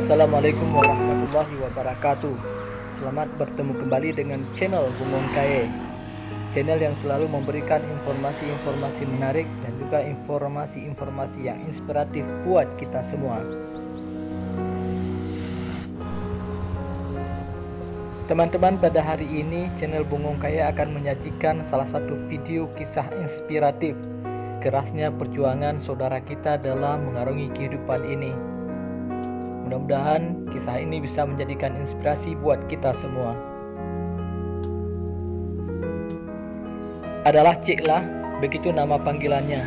Assalamualaikum warahmatullahi wabarakatuh. Selamat bertemu kembali dengan channel Bungong Kaye, channel yang selalu memberikan informasi-informasi menarik dan juga informasi-informasi yang inspiratif buat kita semua. Teman-teman, pada hari ini channel Bungong Kaye akan menyajikan salah satu video kisah inspiratif kerasnya perjuangan saudara kita dalam mengarungi kehidupan ini. Mudah-mudahan kisah ini bisa menjadikan inspirasi buat kita semua. Adalah Cik Lah, begitu nama panggilannya.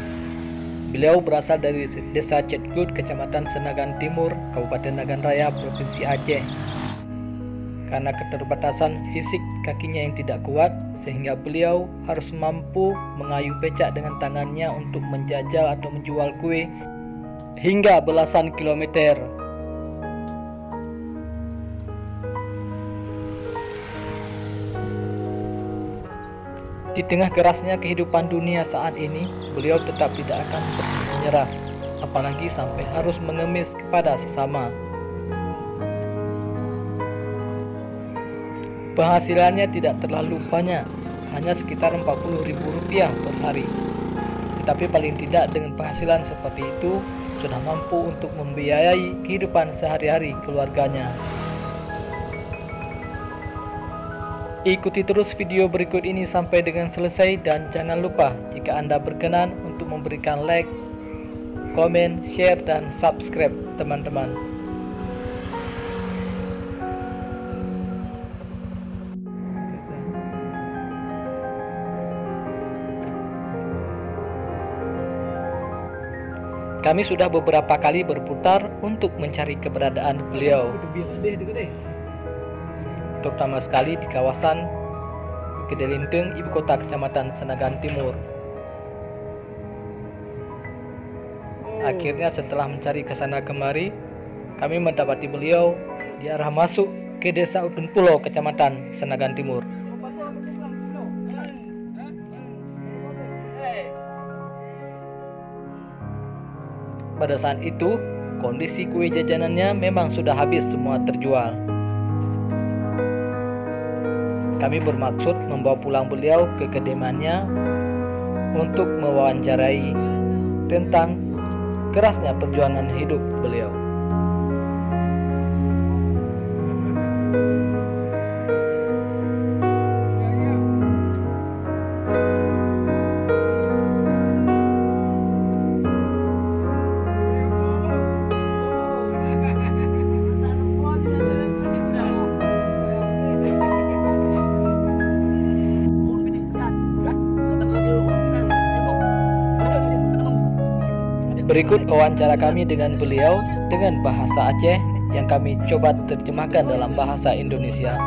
Beliau berasal dari desa Cetgut, Kecamatan Senagan Timur, Kabupaten Nagan Raya, Provinsi Aceh. Karena keterbatasan fisik kakinya yang tidak kuat, sehingga beliau harus mampu mengayuh becak dengan tangannya untuk menjajal atau menjual kue hingga belasan kilometer. Di tengah kerasnya kehidupan dunia saat ini, beliau tetap tidak akan menyerah, apalagi sampai harus mengemis kepada sesama. Penghasilannya tidak terlalu banyak, hanya sekitar Rp40.000 per hari. Tetapi paling tidak dengan penghasilan seperti itu sudah mampu untuk membiayai kehidupan sehari-hari keluarganya. Ikuti terus video berikut ini sampai dengan selesai, dan jangan lupa jika Anda berkenan untuk memberikan like, komen, share, dan subscribe teman-teman. Kami sudah beberapa kali berputar untuk mencari keberadaan beliau, terutama sekali di kawasan Kedelinteng, ibu kota Kecamatan Senagan Timur. Akhirnya setelah mencari ke sana kemari, kami mendapati beliau di arah masuk ke desa Udun Pulo, Kecamatan Senagan Timur. Pada saat itu, kondisi kue jajanannya memang sudah habis semua terjual. Kami bermaksud membawa pulang beliau ke kediamannya untuk mewawancarai tentang kerasnya perjuangan hidup beliau. Berikut wawancara kami dengan beliau dengan bahasa Aceh yang kami coba terjemahkan dalam bahasa Indonesia.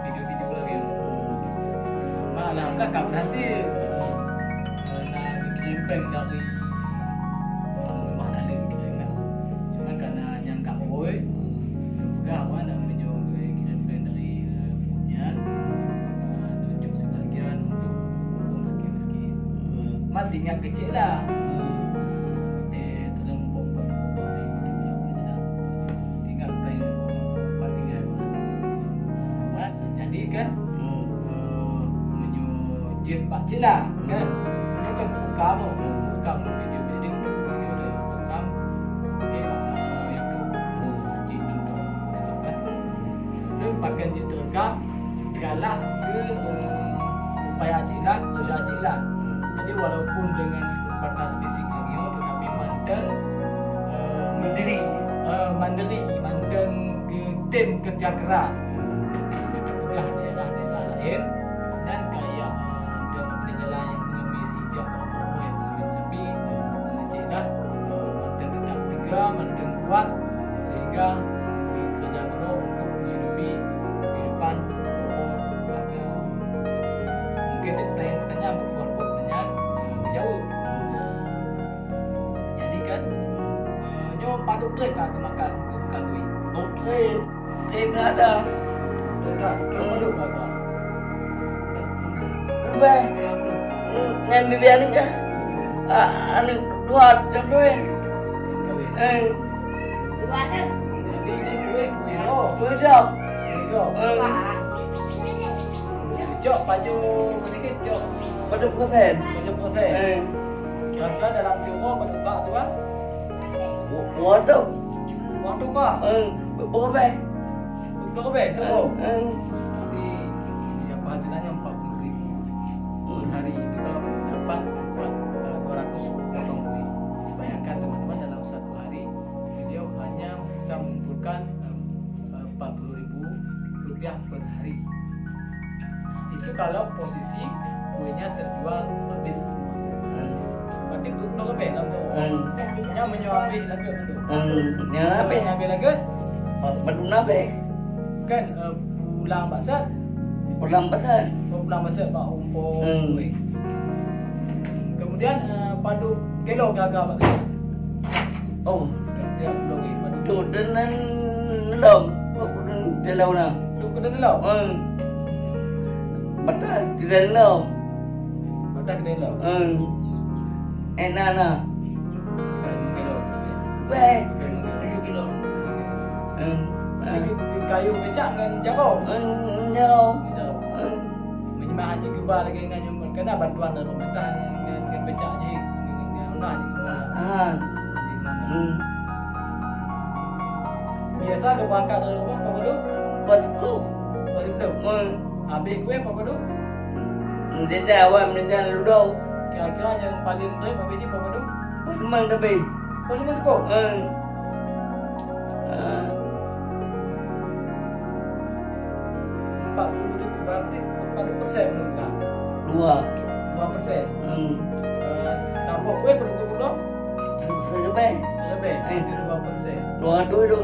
Video-video lagi. Malah kakak berhasil. Nah, bikin prank dari rumah lain kira. Cuma karena nyangka boy, juga apa namanya bikin prank dari punya tunjuk sebagian untuk meski matinya kecil lah. Kan menyujian Pak Cila kan, dia kan kamu video jadi video rekam YouTube kan, dia pakai itu rekam galak ke upaya Cila kerja Cila. Jadi walaupun dengan batas fisik yang gitu, tetapi mandiri ke tim kerja keras daerah-daerah lain, dan kayak daerah yang mengemis hijab apa yang mengemis, tapi Cik Lah mantan tetap tegar, mantan kuat, sehingga Panduk train kah ke makan bukan tu? Oh, train ada. Tak panduk kah? Bye. Ngan dia ni kah? Anu dua jam tu. Dua tu. Jadi duit kuih Dua jam. Cok baju sedikit cok Pada persen. Kira-kira dalam tiga berapa tu kan? Waduh. Waktu kah? Berapa? Berapa tu? Jadi ya penghasilannya 40.000 per hari itu kalau dapat 200 potong duit. Bayangkan teman-teman dalam satu hari beliau hanya bisa mengumpulkan 40.000 rupiah per hari. Nah, itu kalau posisi kuenya terjual habis. Berarti itu berapa kan tu? Yang menyambil lagi tu. Apa? Menyambil lagi Badung apa? kan pulang basat. Pulang pasal. Pulang basat pak umpul kuih. Kemudian padu kilo gagal pak. Oh, Ya belum lagi padu. tu dengan dom. Badung telau nam. Tu kena dulu. Betul, tidak dom. Pada kena dulu. Enak na. Kilo. Baik. 7 kilo. Di kayu becak dengan jago. Jauh. Menyembah haji kuba lagi dengan nyumbang kena bantuan dari pemerintah dengan becak je dengan undang. Biasa lu berangkat dari rumah apa dulu? Pasku. Baru belum. Habis gue apa dulu? Dia awam dengan ludo. Kira-kira yang paling baik apa ni apa dulu? Memang tapi. Paling mana tu? 40.000 berarti 40% menurut Dua. 2%. Sampo kue perlu dulu? Lebih. Lebih. 2%. Dua tu tu.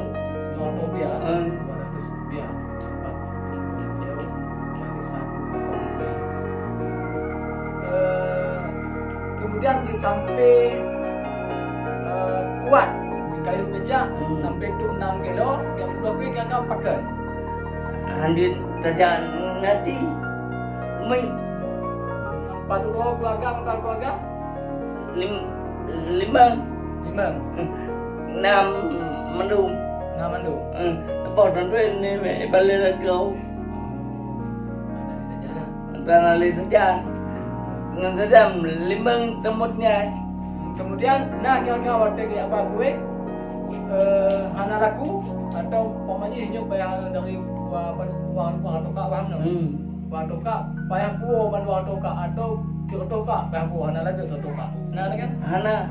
200 rupiah. 200 rupiah. Jauh. Jadi satu potong kue. Kemudian di sampai kuat di kayu becak sampai tu 6 kilo yang kedua kue kakak pakai. Handin tajak nanti. Mai 42 keluarga, empat keluarga, lima. 5. 6 mendung. 6 mandu. Apa dan tu ni balik lagi kau. Ada di jalan. Tanah li saja. Dengan saja 5 temutnya. Kemudian, nah kira-kira waktu ke apa gue, hana laku atau pokoknya hidup bayar dari buang toka paham no? Buang toka bayar puo buang toka atau kira toka bayar puo hana lagi toka. Nah kan? Hana.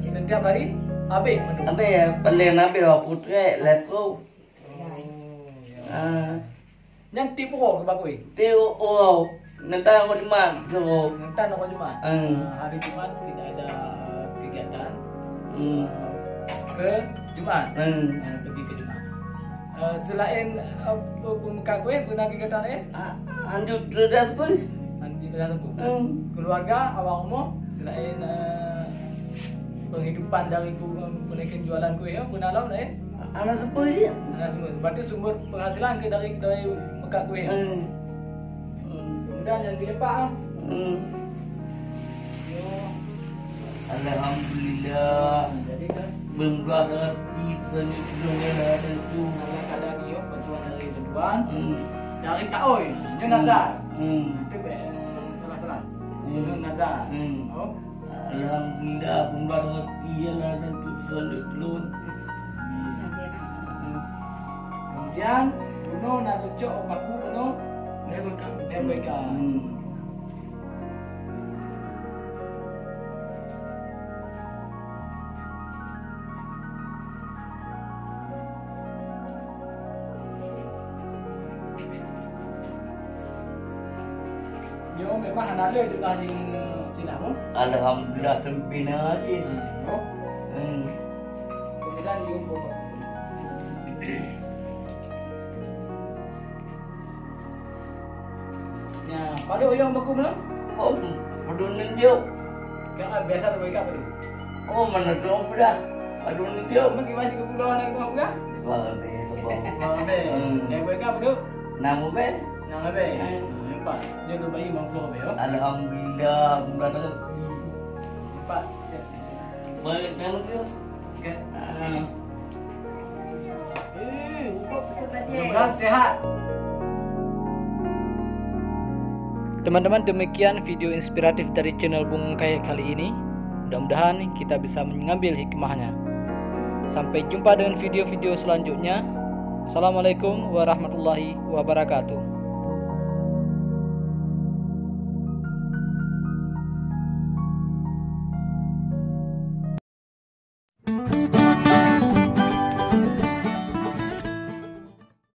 Setiap hari habis mandu. Apa ya paling nabi aku tu lepo. Yang tipu ke bakui. Tio oh nanti aku cuma so. Nanti nak Jumat. Hari Jumat tidak ada kegiatan. Ke Jumat. Pergi ke Jumat. Selain pemuka kue, guna kegiatan lain? Anjuk terus pun. Nanti kita tunggu. Keluarga awak umum selain penghidupan dari penaikan jualan kue ya, guna lain lain? Anak sepuluh je. Anak semua. Berarti sumber penghasilan ke dari mekak kue. Kemudian yang dilepak. Alhamdulillah. Jadi kan Berarti penyusunan ada tu. dalam keadaan dia bantuan dari bantuan dari Kak Oi, Jun Nazar. Itu salah-salah. Jun Nazar. Oh. Alhamdulillah berarti ialah tentu selalu telur. Kemudian Bruno nak rujuk aku Bruno dia berkah. Yo memang anak dia juga sing Cina pun. Alhamdulillah tempina aja. Oh. Kemudian yo bapak. Ya, pada yang baku belum? Oh, pedunin dia. Kan biasa tu mereka padu. Oh, mana tu dah. Aduh ni dia. Magi masih ke pulau nak kau enggak? Wah, be sebab. Be. Yang gue kau tu. Nama be. Nang be. Empat. Dia tu bayi mampu be. Alhamdulillah, berada. Empat. Balik dalam dia. Okey. Betul Mudah-mudahan sehat. Teman-teman, demikian video inspiratif dari channel Bung Kaya kali ini. Mudah-mudahan kita bisa mengambil hikmahnya. Sampai jumpa dengan video-video selanjutnya. Assalamualaikum warahmatullahi wabarakatuh.